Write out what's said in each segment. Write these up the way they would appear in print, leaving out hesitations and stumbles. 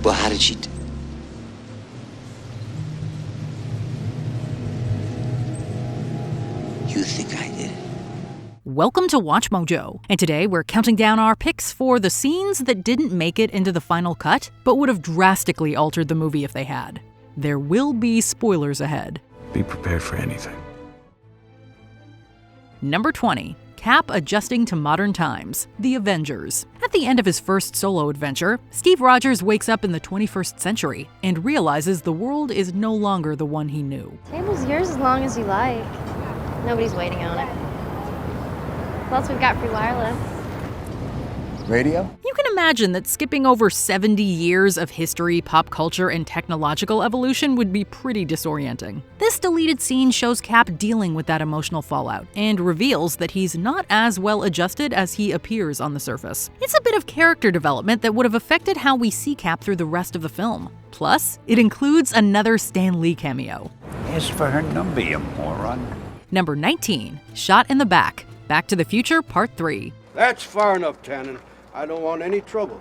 Well, how did she do? You think I did it? Welcome to Watch Mojo, and today we're counting down our picks for the scenes that didn't make it into the final cut, but would have drastically altered the movie if they had. There will be spoilers ahead. Be prepared for anything. Number 20. Cap adjusting to modern times, The Avengers. At the end of his first solo adventure, Steve Rogers wakes up in the 21st century and realizes the world is no longer the one he knew. Table's yours as long as you like. Nobody's waiting on it. Plus, we've got free wireless. Radio? You can imagine that skipping over 70 years of history, pop culture, and technological evolution would be pretty disorienting. This deleted scene shows Cap dealing with that emotional fallout, and reveals that he's not as well adjusted as he appears on the surface. It's a bit of character development that would have affected how we see Cap through the rest of the film. Plus, it includes another Stan Lee cameo. Ask for her number, you moron. Number 19. Shot in the Back, Back to the Future Part 3. That's far enough, Tannen. I don't want any trouble.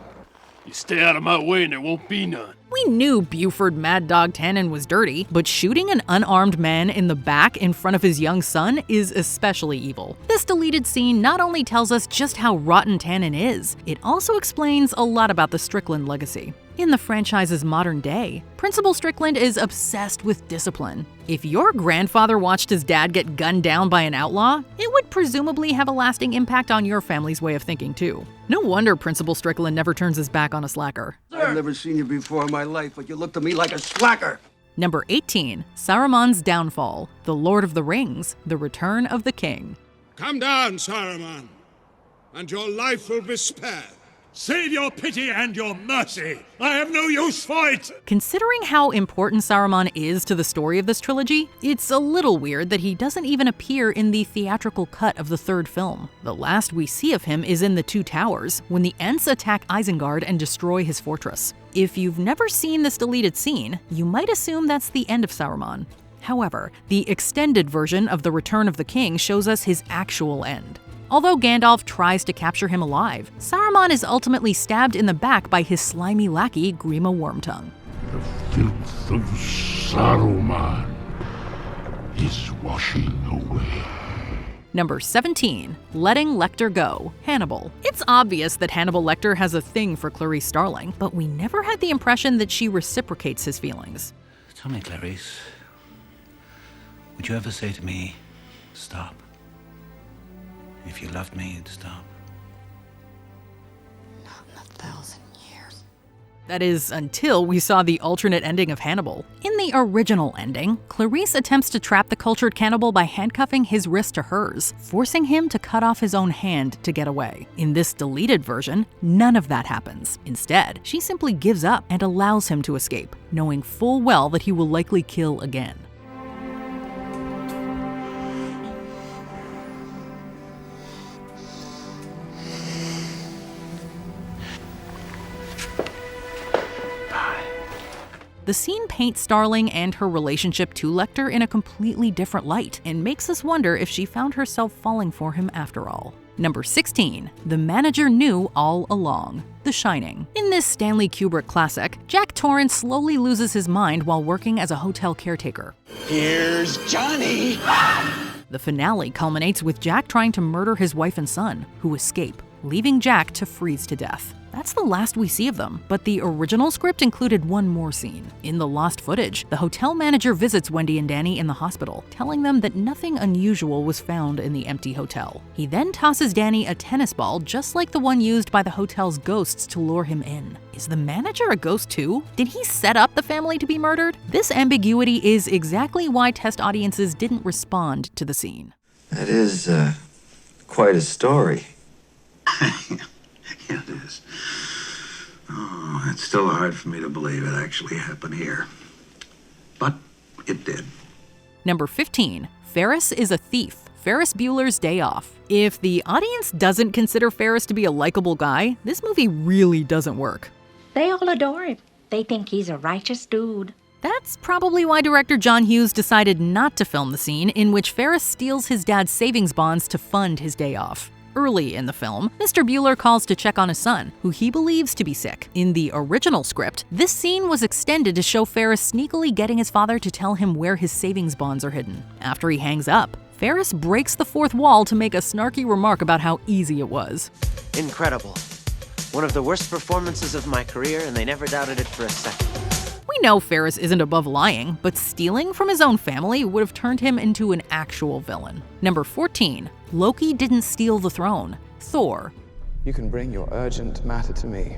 You stay out of my way and there won't be none. We knew Buford Mad Dog Tannen was dirty, but shooting an unarmed man in the back in front of his young son is especially evil. This deleted scene not only tells us just how rotten Tannen is, it also explains a lot about the Strickland legacy. In the franchise's modern day, Principal Strickland is obsessed with discipline. If your grandfather watched his dad get gunned down by an outlaw, it would presumably have a lasting impact on your family's way of thinking too. No wonder Principal Strickland never turns his back on a slacker. I've never seen you before in my life, but you look to me like a slacker. Number 18. Sauron's Downfall, The Lord of the Rings, The Return of the King. Come down, Saruman, and your life will be spared. Save your pity and your mercy. I have no use for it. Considering how important Saruman is to the story of this trilogy, it's a little weird that he doesn't even appear in the theatrical cut of the third film. The last we see of him is in The Two Towers, when the Ents attack Isengard and destroy his fortress. If you've never seen this deleted scene, you might assume that's the end of Saruman. However, the extended version of The Return of the King shows us his actual end. Although Gandalf tries to capture him alive, Saruman is ultimately stabbed in the back by his slimy lackey, Grima Wormtongue. The filth of Saruman is washing away. Number 17. Letting Lecter Go, Hannibal. It's obvious that Hannibal Lecter has a thing for Clarice Starling, but we never had the impression that she reciprocates his feelings. Tell me, Clarice, would you ever say to me, stop? If you loved me, you'd stop. Not in 1,000 years. That is, until we saw the alternate ending of Hannibal. In the original ending, Clarice attempts to trap the cultured cannibal by handcuffing his wrist to hers, forcing him to cut off his own hand to get away. In this deleted version, none of that happens. Instead, she simply gives up and allows him to escape, knowing full well that he will likely kill again. The scene paints Starling and her relationship to Lecter in a completely different light, and makes us wonder if she found herself falling for him after all. Number 16. The Manager Knew All Along, The Shining. In this Stanley Kubrick classic, Jack Torrance slowly loses his mind while working as a hotel caretaker. Here's Johnny! The finale culminates with Jack trying to murder his wife and son, who escape, leaving Jack to freeze to death. That's the last we see of them, but the original script included one more scene. In the lost footage, the hotel manager visits Wendy and Danny in the hospital, telling them that nothing unusual was found in the empty hotel. He then tosses Danny a tennis ball just like the one used by the hotel's ghosts to lure him in. Is the manager a ghost too? Did he set up the family to be murdered? This ambiguity is exactly why test audiences didn't respond to the scene. That is, quite a story. Yeah, it is. Oh, it's still hard for me to believe it actually happened here. But it did. Number 15. Ferris Is a Thief, Ferris Bueller's Day Off. If the audience doesn't consider Ferris to be a likable guy, this movie really doesn't work. They all adore him. They think he's a righteous dude. That's probably why director John Hughes decided not to film the scene in which Ferris steals his dad's savings bonds to fund his day off. Early in the film, Mr. Bueller calls to check on his son, who he believes to be sick. In the original script, this scene was extended to show Ferris sneakily getting his father to tell him where his savings bonds are hidden. After he hangs up, Ferris breaks the fourth wall to make a snarky remark about how easy it was. Incredible. One of the worst performances of my career, and they never doubted it for a second. We know Ferris isn't above lying, but stealing from his own family would have turned him into an actual villain. Number 14. Loki didn't steal the throne. Thor. You can bring your urgent matter to me.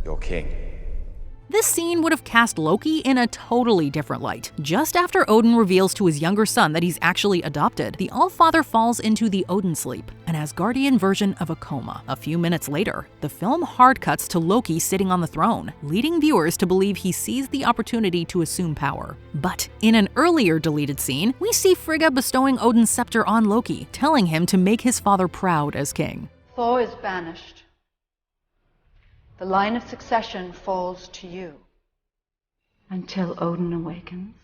You're king. This scene would have cast Loki in a totally different light. Just after Odin reveals to his younger son that he's actually adopted, the Allfather falls into the Odin sleep, an Asgardian version of a coma. A few minutes later, the film hard cuts to Loki sitting on the throne, leading viewers to believe he seized the opportunity to assume power. But in an earlier deleted scene, we see Frigga bestowing Odin's scepter on Loki, telling him to make his father proud as king. Thor is banished. The line of succession falls to you. Until Odin awakens,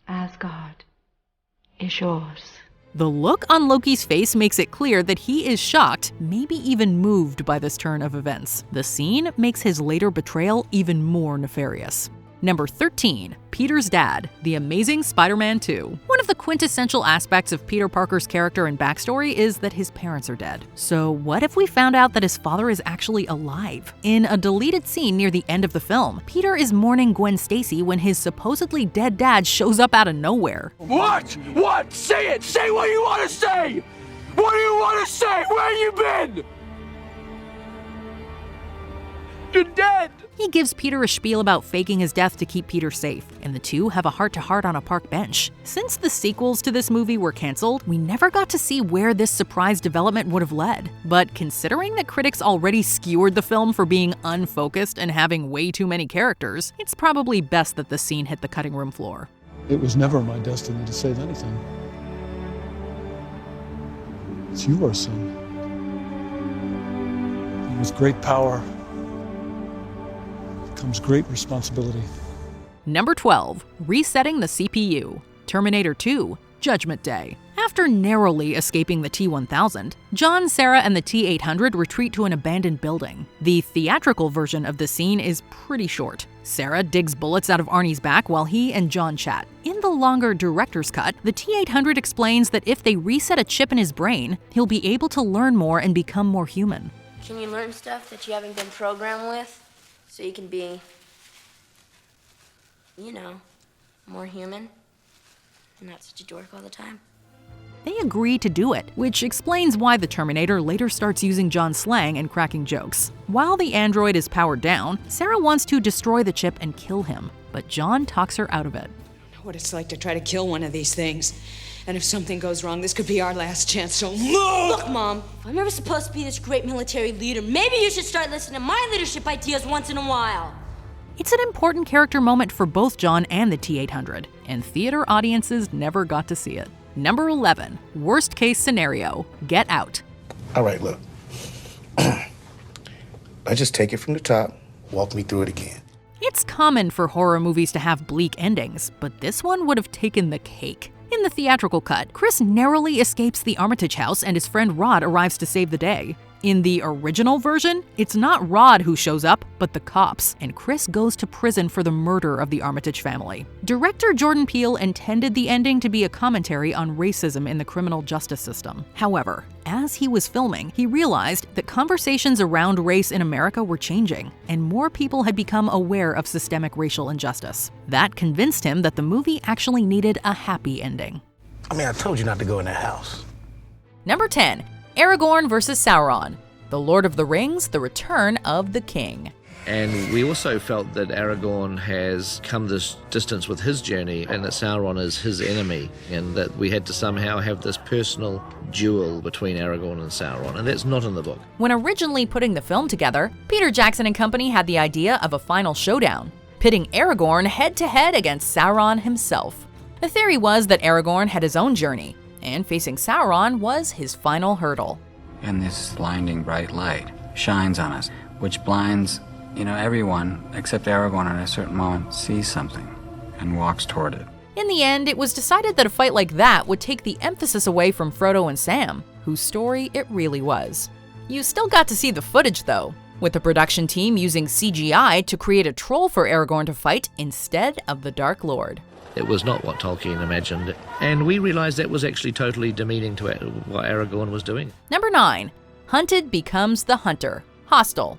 Asgard is yours. The look on Loki's face makes it clear that he is shocked, maybe even moved by this turn of events. The scene makes his later betrayal even more nefarious. Number 13. Peter's dad, The Amazing Spider-Man 2. One of the quintessential aspects of Peter Parker's character and backstory is that his parents are dead. So what if we found out that his father is actually alive? In a deleted scene near the end of the film, Peter is mourning Gwen Stacy when his supposedly dead dad shows up out of nowhere. What? What? Say it! Say what you want to say! What do you want to say? Where you been? You're dead! He gives Peter a spiel about faking his death to keep Peter safe, and the two have a heart-to-heart on a park bench. Since the sequels to this movie were canceled, we never got to see where this surprise development would have led. But considering that critics already skewered the film for being unfocused and having way too many characters, it's probably best that the scene hit the cutting room floor. It was never my destiny to save anything. It's yours, son. And with great power comes great responsibility. Number 12. Resetting the CPU. Terminator 2. Judgment Day. After narrowly escaping the T-1000, John, Sarah, and the T-800 retreat to an abandoned building. The theatrical version of the scene is pretty short. Sarah digs bullets out of Arnie's back while he and John chat. In the longer director's cut, the T-800 explains that if they reset a chip in his brain, he'll be able to learn more and become more human. Can you learn stuff that you haven't been programmed with? So you can be, more human and not such a dork all the time. They agree to do it, which explains why the Terminator later starts using John's slang and cracking jokes. While the android is powered down, Sarah wants to destroy the chip and kill him, but John talks her out of it. I know what it's like to try to kill one of these things. And if something goes wrong, this could be our last chance, so move! Look, Mom, if I'm ever supposed to be this great military leader, maybe you should start listening to my leadership ideas once in a while. It's an important character moment for both John and the T-800, and theater audiences never got to see it. Number 11. Worst case scenario. Get Out. All right, look. Let's just take it from the top, walk me through it again. It's common for horror movies to have bleak endings, but this one would have taken the cake. In the theatrical cut, Chris narrowly escapes the Armitage house and his friend Rod arrives to save the day. In the original version, it's not Rod who shows up, but the cops, and Chris goes to prison for the murder of the Armitage family. Director Jordan Peele intended the ending to be a commentary on racism in the criminal justice system. However, as he was filming, he realized that conversations around race in America were changing, and more people had become aware of systemic racial injustice. That convinced him that the movie actually needed a happy ending. I told you not to go in that house. Number 10. Aragorn vs. Sauron. The Lord of the Rings, The Return of the King. And we also felt that Aragorn has come this distance with his journey and that Sauron is his enemy, and that we had to somehow have this personal duel between Aragorn and Sauron, and that's not in the book. When originally putting the film together, Peter Jackson and company had the idea of a final showdown, pitting Aragorn head-to-head against Sauron himself. The theory was that Aragorn had his own journey, and facing Sauron was his final hurdle. And this blinding bright light shines on us, which blinds You know, everyone, except Aragorn at a certain moment, sees something and walks toward it. In the end, it was decided that a fight like that would take the emphasis away from Frodo and Sam, whose story it really was. You still got to see the footage though, with the production team using CGI to create a troll for Aragorn to fight instead of the Dark Lord. It was not what Tolkien imagined, and we realized that was actually totally demeaning to what Aragorn was doing. Number 9. Hunted becomes the hunter. Hostel.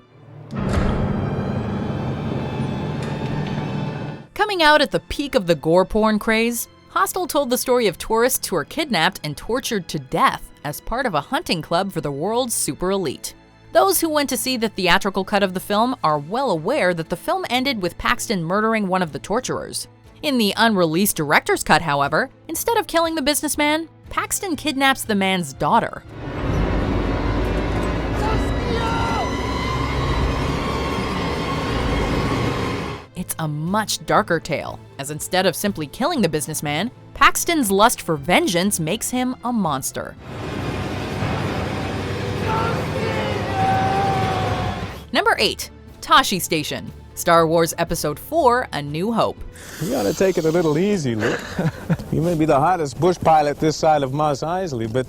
Coming out at the peak of the gore porn craze, Hostel told the story of tourists who were kidnapped and tortured to death as part of a hunting club for the world's super elite. Those who went to see the theatrical cut of the film are well aware that the film ended with Paxton murdering one of the torturers. In the unreleased director's cut, however, instead of killing the businessman, Paxton kidnaps the man's daughter. It's a much darker tale, as instead of simply killing the businessman, Paxton's lust for vengeance makes him a monster. Number 8. Tshi Station. Star Wars Episode 4, A New Hope. You gotta take it a little easy, Luke. You may be the hottest bush pilot this side of Mos Eisley, but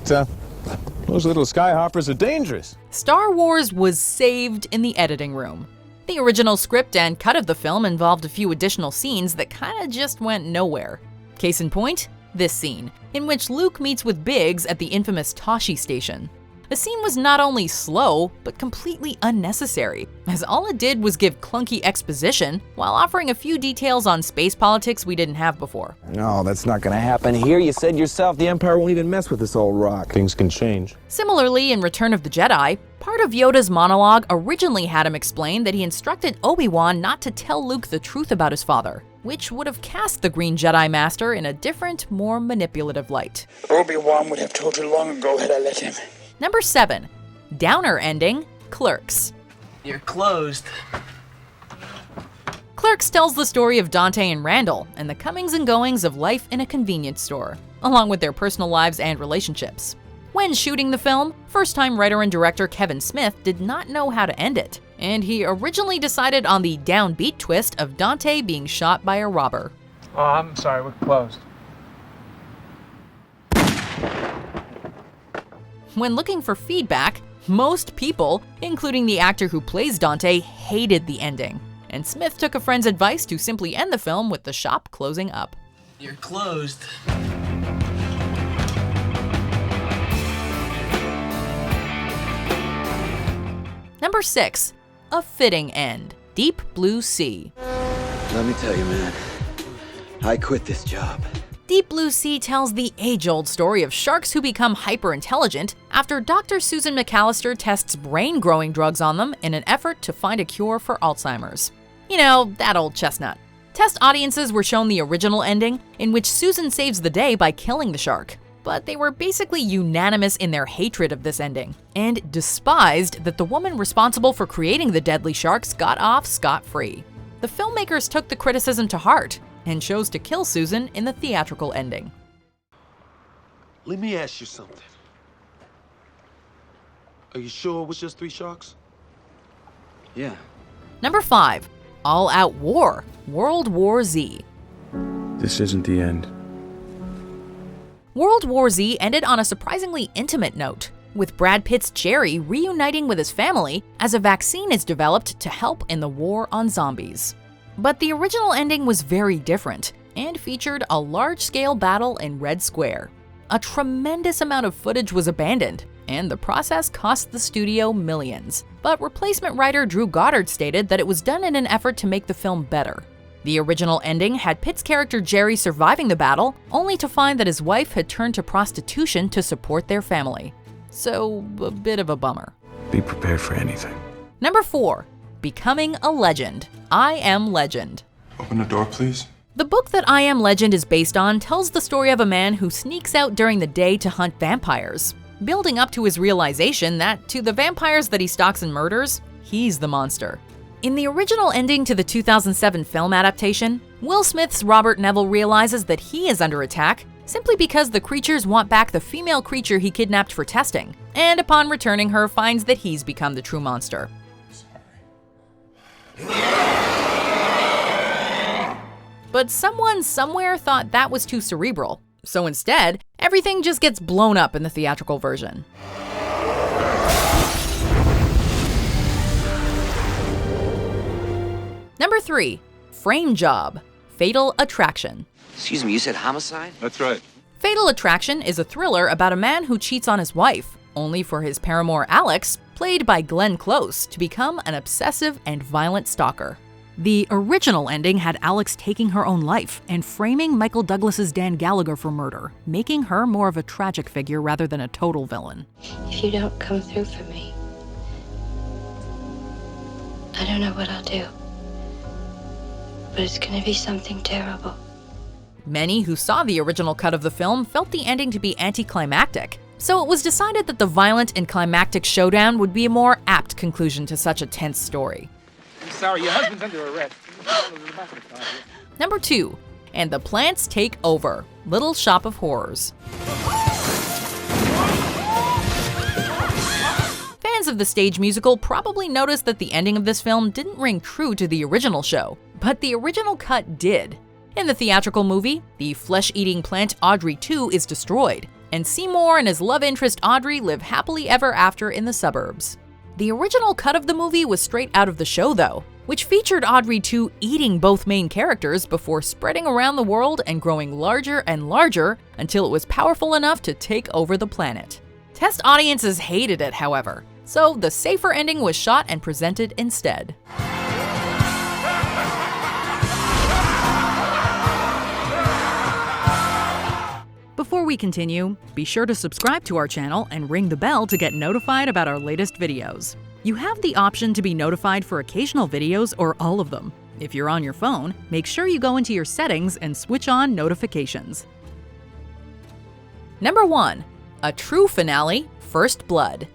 those little skyhoppers are dangerous. Star Wars was saved in the editing room. The original script and cut of the film involved a few additional scenes that kinda just went nowhere. Case in point, this scene, in which Luke meets with Biggs at the infamous Tshi Station. The scene was not only slow, but completely unnecessary, as all it did was give clunky exposition while offering a few details on space politics we didn't have before. No, that's not gonna happen here. You said yourself the Empire won't even mess with this old rock. Things can change. Similarly, in Return of the Jedi, part of Yoda's monologue originally had him explain that he instructed Obi-Wan not to tell Luke the truth about his father, which would have cast the Green Jedi Master in a different, more manipulative light. Obi-Wan would have told you long ago had I let him. Number 7. Downer ending, Clerks. You're closed. Clerks tells the story of Dante and Randall and the comings and goings of life in a convenience store, along with their personal lives and relationships. When shooting the film, first-time writer and director Kevin Smith did not know how to end it, and he originally decided on the downbeat twist of Dante being shot by a robber. Oh, I'm sorry, we're closed. When looking for feedback, most people, including the actor who plays Dante, hated the ending, and Smith took a friend's advice to simply end the film with the shop closing up. You're closed. Number 6. A fitting end, Deep Blue Sea. Let me tell you, man, I quit this job. Deep Blue Sea tells the age-old story of sharks who become hyper-intelligent after Dr. Susan McAllister tests brain-growing drugs on them in an effort to find a cure for Alzheimer's. You know, that old chestnut. Test audiences were shown the original ending, in which Susan saves the day by killing the shark. But they were basically unanimous in their hatred of this ending, and despised that the woman responsible for creating the deadly sharks got off scot-free. The filmmakers took the criticism to heart, and chose to kill Susan in the theatrical ending. Let me ask you something. Are you sure it was just 3 sharks? Yeah. Number 5. All-Out War, World War Z. This isn't the end. World War Z ended on a surprisingly intimate note, with Brad Pitt's Jerry reuniting with his family as a vaccine is developed to help in the war on zombies. But the original ending was very different and featured a large-scale battle in Red Square. A tremendous amount of footage was abandoned, and the process cost the studio millions. But replacement writer Drew Goddard stated that it was done in an effort to make the film better. The original ending had Pitt's character Jerry surviving the battle, only to find that his wife had turned to prostitution to support their family. So, a bit of a bummer. Be prepared for anything. Number 4. Becoming a Legend, I Am Legend. Open the door, please. The book that I Am Legend is based on tells the story of a man who sneaks out during the day to hunt vampires, building up to his realization that to the vampires that he stalks and murders, he's the monster. In the original ending to the 2007 film adaptation, Will Smith's Robert Neville realizes that he is under attack simply because the creatures want back the female creature he kidnapped for testing, and upon returning her finds that he's become the true monster. But someone somewhere thought that was too cerebral, so instead, everything just gets blown up in the theatrical version. Number 3, Frame Job, Fatal Attraction. Excuse me, you said homicide? That's right. Fatal Attraction is a thriller about a man who cheats on his wife, only for his paramour Alex, played by Glenn Close, to become an obsessive and violent stalker. The original ending had Alex taking her own life and framing Michael Douglas's Dan Gallagher for murder, making her more of a tragic figure rather than a total villain. If you don't come through for me, I don't know what I'll do. But it's gonna be something terrible. Many who saw the original cut of the film felt the ending to be anticlimactic, so it was decided that the violent and climactic showdown would be a more apt conclusion to such a tense story. I'm sorry, your husband's under arrest. Number 2, And the Plants Take Over, Little Shop of Horrors. Fans of the stage musical probably noticed that the ending of this film didn't ring true to the original show, but the original cut did. In the theatrical movie, the flesh-eating plant Audrey 2 is destroyed, and Seymour and his love interest Audrey live happily ever after in the suburbs. The original cut of the movie was straight out of the show though, which featured Audrey 2 eating both main characters before spreading around the world and growing larger and larger until it was powerful enough to take over the planet. Test audiences hated it, however, so the safer ending was shot and presented instead. Before we continue, be sure to subscribe to our channel and ring the bell to get notified about our latest videos. You have the option to be notified for occasional videos or all of them. If you're on your phone, make sure you go into your settings and switch on notifications. Number 1, A True Finale, First Blood.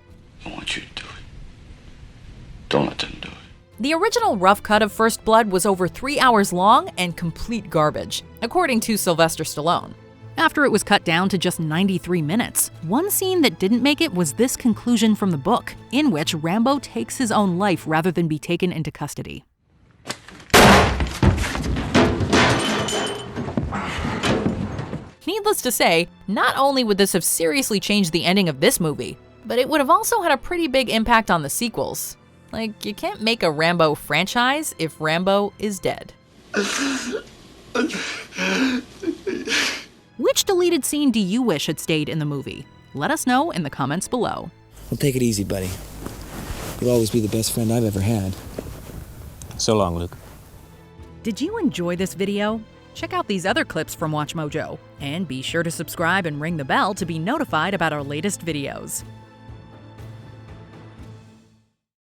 I want you to do it. Don't let them do it. The original rough cut of First Blood was over 3 hours long and complete garbage, according to Sylvester Stallone. After it was cut down to just 93 minutes, one scene that didn't make it was this conclusion from the book, in which Rambo takes his own life rather than be taken into custody. Needless to say, not only would this have seriously changed the ending of this movie, but it would have also had a pretty big impact on the sequels. Like, you can't make a Rambo franchise if Rambo is dead. Which deleted scene do you wish had stayed in the movie? Let us know in the comments below. Well, take it easy, buddy. You'll always be the best friend I've ever had. So long, Luke. Did you enjoy this video? Check out these other clips from WatchMojo, and be sure to subscribe and ring the bell to be notified about our latest videos.